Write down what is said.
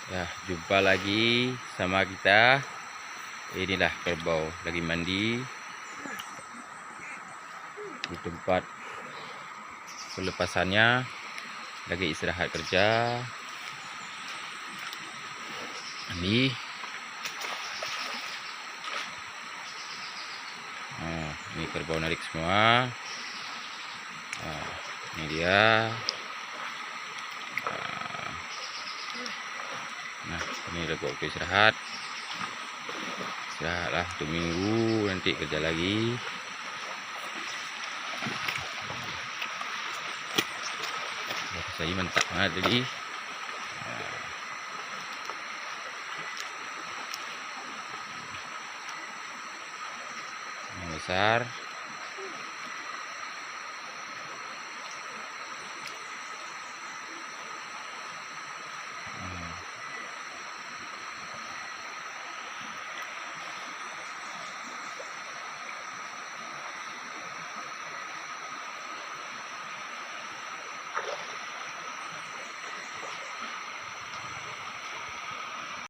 Ya, jumpa lagi sama kita. Inilah kerbau lagi mandi di tempat pelepasannya, lagi istirahat kerja. Mandi. Ini kerbau narik semua. Ini dia. Nah, ini lagi waktu istirahat. Istirahatlah 1 minggu, nanti kerja lagi. Saya mantap banget tadi. Yang besar.